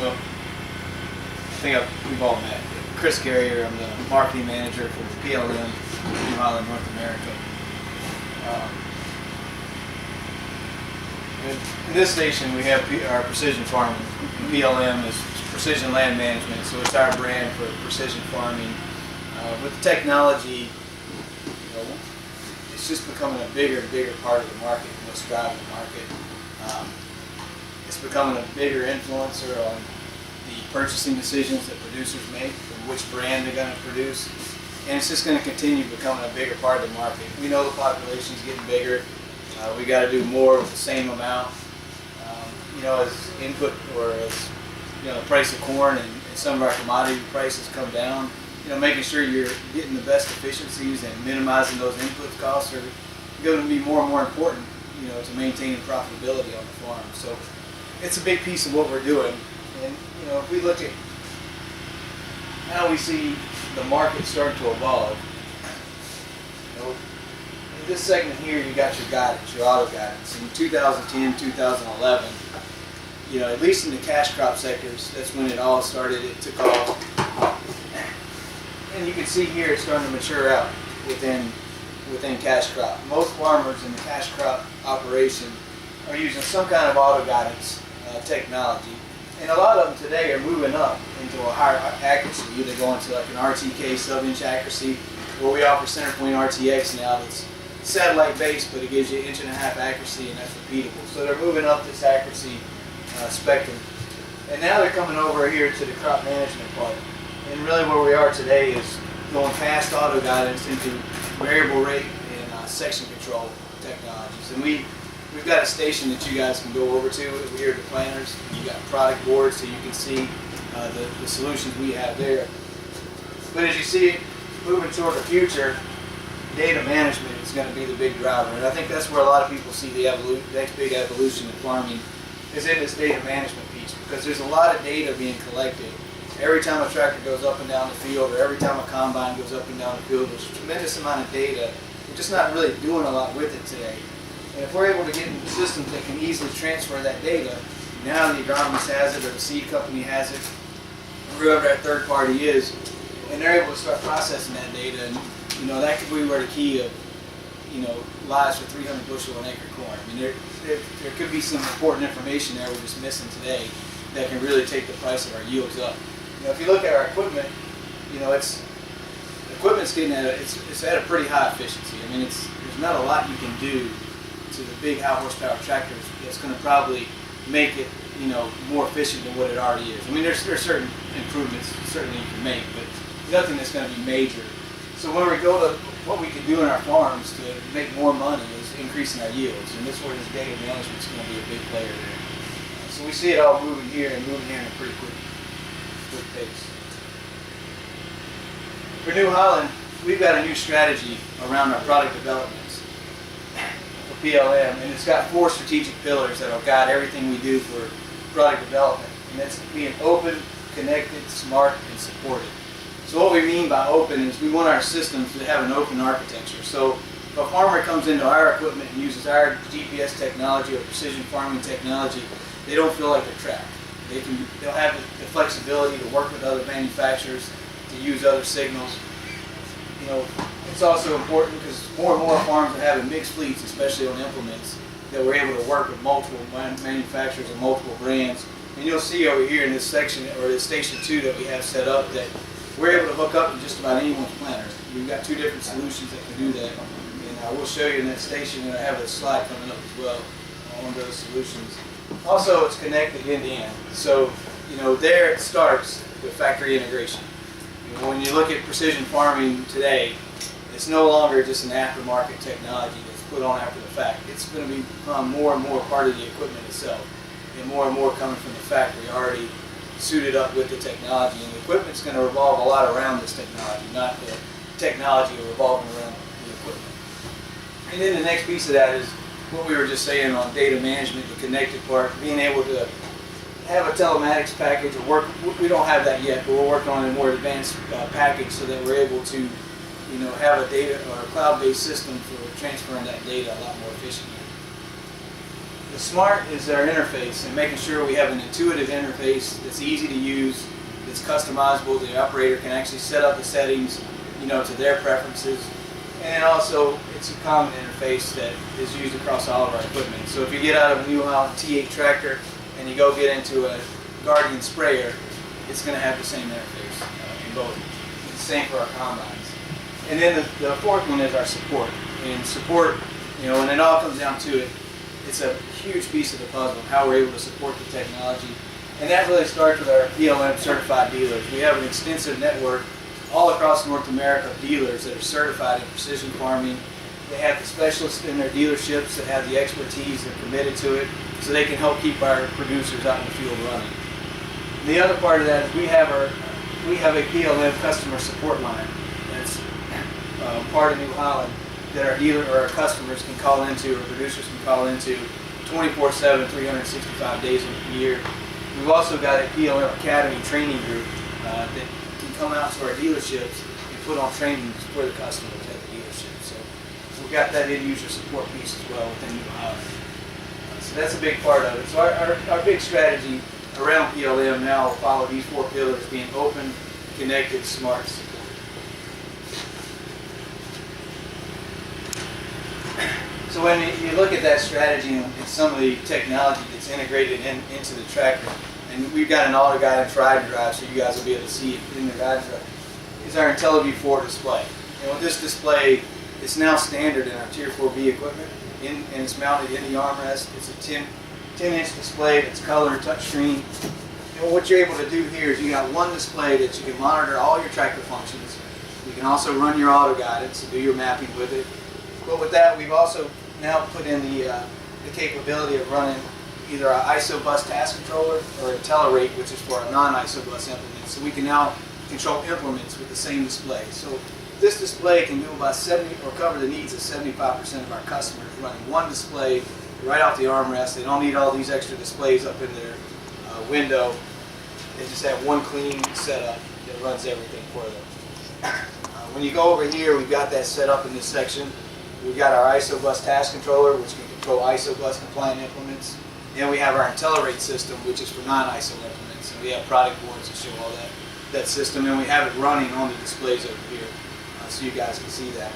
Well, I think we've all met. Chris Carrier, I'm the marketing manager for PLM New Holland, North America. In this station, we have our precision farming. PLM is precision land management, so it's our brand for precision farming. With the technology, it's just becoming a bigger and bigger part of the market, what's driving the market. It's becoming a bigger influencer on the purchasing decisions that producers make and which brand they're going to produce. And it's just going to continue becoming a bigger part of the market. We know the population is getting bigger. We got to do more with the same amount. As input or as the price of corn and some of our commodity prices come down, making sure you're getting the best efficiencies and minimizing those input costs are going to be more and more important, to maintain profitability on the farm. So it's a big piece of what we're doing. And if we look at how we see the market starting to evolve, in this segment here, you got your guidance, your auto guidance. In 2010, 2011, at least in the cash crop sectors, that's when it all started. It took off. And you can see here it's starting to mature out within cash crop. Most farmers in the cash crop operation are using some kind of auto guidance technology. And a lot of them today are moving up into a higher accuracy, either going to like an RTK sub-inch accuracy, where we offer center point RTX now that's satellite based, but it gives you 1.5 inch accuracy, and that's repeatable. So they're moving up this accuracy spectrum. And now they're coming over here to the crop management part. And really where we are today is going past auto guidance into variable rate and section control technologies. And we've got a station that you guys can go over to here at the planters. You've got product boards so you can see the solutions we have there. But as you see, moving toward the future, data management is going to be the big driver. And I think that's where a lot of people see the next big evolution in farming is in this data management piece, because there's a lot of data being collected. Every time a tractor goes up and down the field, or every time a combine goes up and down the field, there's a tremendous amount of data. We're just not really doing a lot with it today. And if we're able to get into systems that can easily transfer that data, now the agronomist has it, or the seed company has it, or whoever that third party is, and they're able to start processing that data, and that could be where the key of lies for 300 bushel an acre corn. I mean, there could be some important information there we're just missing today that can really take the price of our yields up. If you look at our equipment, equipment's getting it's at a pretty high efficiency. I mean, there's not a lot you can do to the big high horsepower tractors that's going to probably make it more efficient than what it already is. I mean, there's certain improvements certainly you can make, but nothing that's going to be major. So when we go to what we can do in our farms to make more money is increasing our yields, and this is where this data management is going to be a big player there. So we see it all moving here and moving here in a pretty quick pace. For New Holland, we've got a new strategy around our product developments for PLM, and it's got 4 strategic pillars that will guide everything we do for product development. And that's being open, connected, smart, and supported. So what we mean by open is we want our systems to have an open architecture. So if a farmer comes into our equipment and uses our GPS technology or precision farming technology, they don't feel like they're trapped. They'll have the flexibility to work with other manufacturers, to use other signals. It's also important because more and more farms are having mixed fleets, especially on implements, that we're able to work with multiple manufacturers and multiple brands. And you'll see over here in this section, or this station 2 that we have set up, that we're able to hook up to just about anyone's planter. We've got 2 different solutions that can do that. And we'll show you in that station, and I have a slide coming up as well on those solutions. Also, it's connected end to end. So, there it starts with factory integration. When you look at precision farming today, it's no longer just an aftermarket technology that's put on after the fact. It's going to become more and more part of the equipment itself, and more coming from the factory already suited up with the technology. And the equipment's going to revolve a lot around this technology, not the technology revolving around the equipment. And then the next piece of that is what we were just saying on data management, the connected part, being able to have a telematics package or work. We don't have that yet, but we're working on a more advanced package so that we're able to, have a data or a cloud-based system for transferring that data a lot more efficiently. The smart is our interface, and making sure we have an intuitive interface that's easy to use, that's customizable. The operator can actually set up the settings, to their preferences. And then also, it's a common interface that is used across all of our equipment. So if you get out of a New Holland T8 tractor and you go get into a Guardian sprayer, it's going to have the same interface in both. It's the same for our combines. And then the fourth one is our support. And support, when it all comes down to it, it's a huge piece of the puzzle of how we're able to support the technology. And that really starts with our PLM certified dealers. We have an extensive network all across North America of dealers that are certified in precision farming. They have the specialists in their dealerships that have the expertise, they're committed to it, so they can help keep our producers out in the field running. The other part of that is we have a PLM customer support line that's part of New Holland that our dealer or our customers can call into, or producers can call into 24/7, 365 days a year. We've also got a PLM Academy training group that can come out to our dealerships and put on trainings for the customers at the dealership. So we've got that end user support piece as well within New Holland. So that's a big part of it. So our big strategy around PLM now will follow these four pillars, being open, connected, smart, support. So when you look at that strategy and some of the technology that's integrated into the tractor, and we've got an auto guide and ride drive, so you guys will be able to see it in the ride drive, is our IntelliView 4 display. And with this display, it's now standard in our Tier 4B equipment, and it's mounted in the armrest. It's a 10-inch display that's color touchscreen. And what you're able to do here is you got one display that you can monitor all your tractor functions. You can also run your auto guidance and do your mapping with it. But with that, we've also now put in the capability of running either our ISO bus task controller or IntelliRate, which is for our non-ISO bus implements. So we can now control implements with the same display. So this display can do about 70 or cover the needs of 75% of our customers running one display right off the armrest. They don't need all these extra displays up in their window. They just have one clean setup that runs everything for them. When you go over here, we've got that set up in this section. We've got our ISO bus task controller, which can control ISO bus compliant implements. And we have our IntelliRate system, which is for non-ISO implements. And we have product boards that show all that system. And we have it running on the displays over here, so you guys can see that.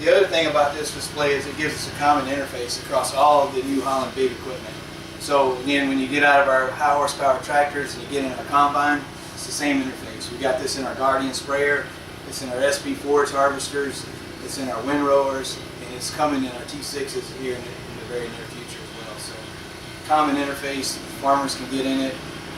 The other thing about this display is it gives us a common interface across all of the New Holland big equipment. So again, when you get out of our high horsepower tractors and you get in our combine, it's the same interface. We got this in our Guardian sprayer, it's in our SB4s harvesters, it's in our windrowers, and it's coming in our T6s here in the very near future as well. So common interface, farmers can get in it.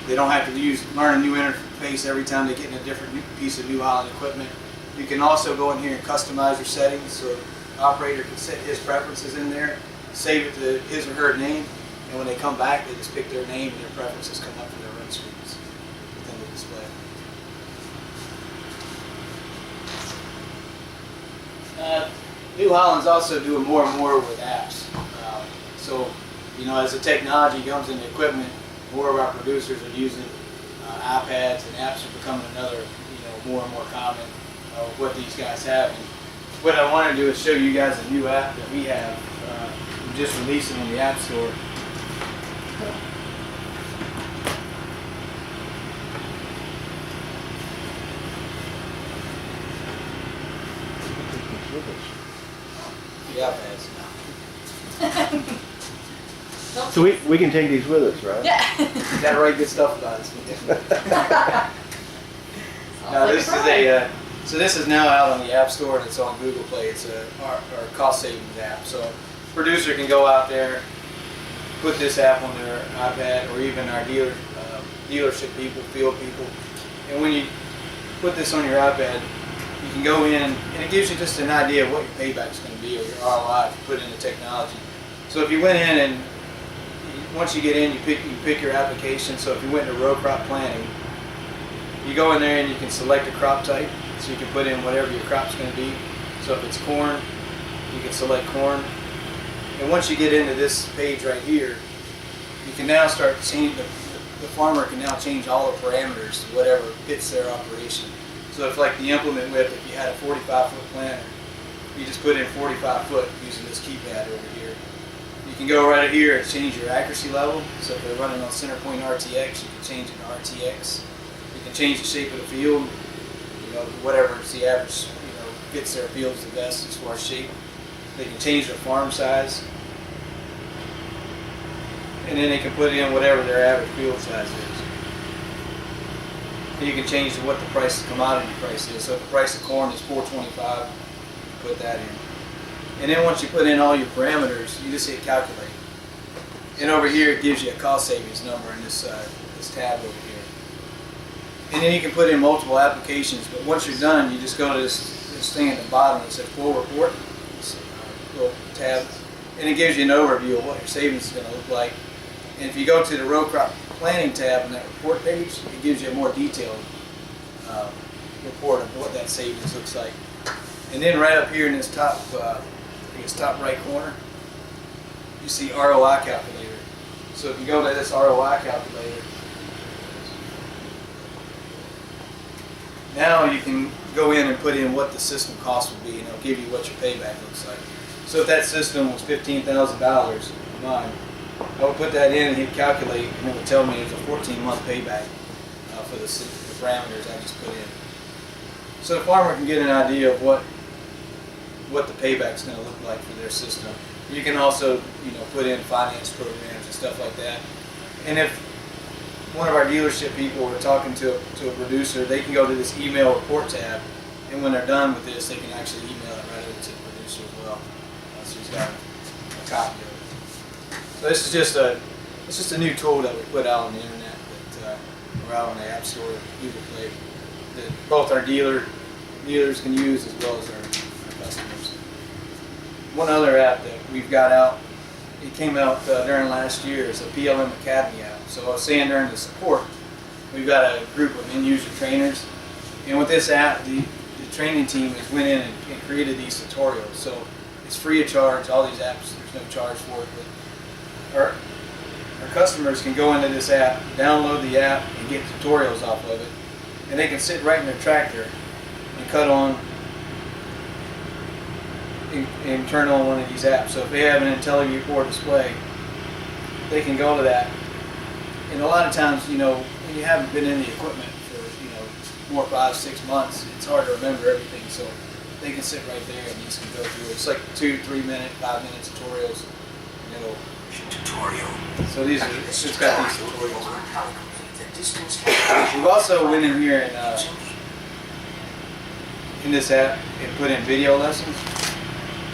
They don't have to learn a new interface every time they get in a different piece of New Holland equipment. You can also go in here and customize your settings, so the operator can set his preferences in there, save it to his or her name, and when they come back, they just pick their name and their preferences come up for their run screens within the display. New Holland's also doing more and more with apps. So, as the technology comes into equipment, more of our producers are using iPads, and apps are becoming another, more and more common of what these guys have. And what I want to do is show you guys a new app that we have. We just released it in the App Store. The iPads now. So we can take these with us, right? Yeah. You gotta write good stuff about us. Now this is so this is now out on the App Store and it's on Google Play. It's our cost savings app. So a producer can go out there, put this app on their iPad, or even our dealership people, field people. And when you put this on your iPad, you can go in and it gives you just an idea of what your payback is going to be, or your ROI if you put in the technology. So if you went in and once you get in, you pick your application. So if you went into row crop planning, you go in there and you can select a crop type. So you can put in whatever your crop's going to be. So if it's corn, you can select corn. And once you get into this page right here, you can now start changing, the farmer can now change all the parameters to whatever fits their operation. So if like the implement width, if you had a 45-foot planter, you just put in 45 foot using this keypad over here. You can go right here and change your accuracy level. So if they're running on center point RTX, you can change it to RTX. You can change the shape of the field, whatever's the average, fits their fields the best as far as shape. They can change their farm size. And then they can put in whatever their average field size is. And you can change to what the commodity price is. So if the price of corn is $4.25, put that in. And then once you put in all your parameters, you just hit calculate. And over here it gives you a cost savings number in this tab over here. And then you can put in multiple applications, but once you're done, you just go to this thing at the bottom that says full report, this little tab, and it gives you an overview of what your savings is going to look like. And if you go to the row crop planning tab on that report page, it gives you a more detailed report of what that savings looks like. And then right up here in this top, I think it's top right corner, you see ROI calculator. So if you go to this ROI calculator, now you can go in and put in what the system cost would be, and it'll give you what your payback looks like. So if that system was $15,000 a month, I would put that in and hit calculate, and it would tell me it's a 14-month payback for the parameters I just put in. So the farmer can get an idea of what the payback's going to look like for their system. You can also, put in finance programs and stuff like that. And if one of our dealership people are talking to a producer, they can go to this email report tab, and when they're done with this, they can actually email it right over to the producer as well. So he's got a copy of it. So this is just a new tool that we put out on the internet that we're out on the App Store, Google Play, that both our dealers can use as well as our customers. One other app that we've got out, it came out during last year, is a PLM Academy app. So I was saying during the support, we've got a group of end-user trainers, and with this app, the training team has went in and created these tutorials. So it's free of charge. All these apps, there's no charge for it. But our customers can go into this app, download the app, and get tutorials off of it, and they can sit right in their tractor and cut on and turn on one of these apps. So if they have an IntelliView display, they can go to that. And a lot of times, when you haven't been in the equipment for 4, 5, 6 months, it's hard to remember everything. So they can sit right there and you just can go through it. It's like 2, 3 minute, 5 minute tutorials. And it'll So these it's got these tutorials. We've also went in here and in this app and put in video lessons.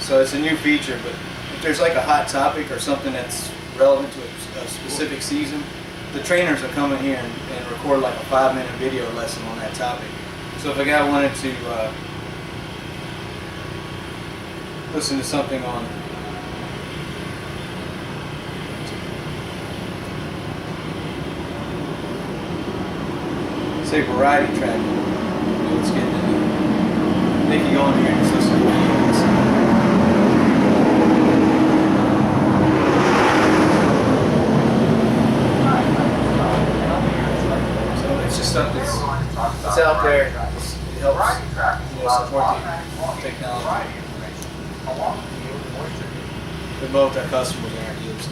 So it's a new feature, but if there's like a hot topic or something that's relevant to a specific season, the trainers will come in here and record like a 5-minute video lesson on that topic. So if a guy wanted to listen to something on say variety tracking, let's get into it. They can go in here and just listen to videos. Stuff that's out there. It helps support the technology. But both our customers and our dealers.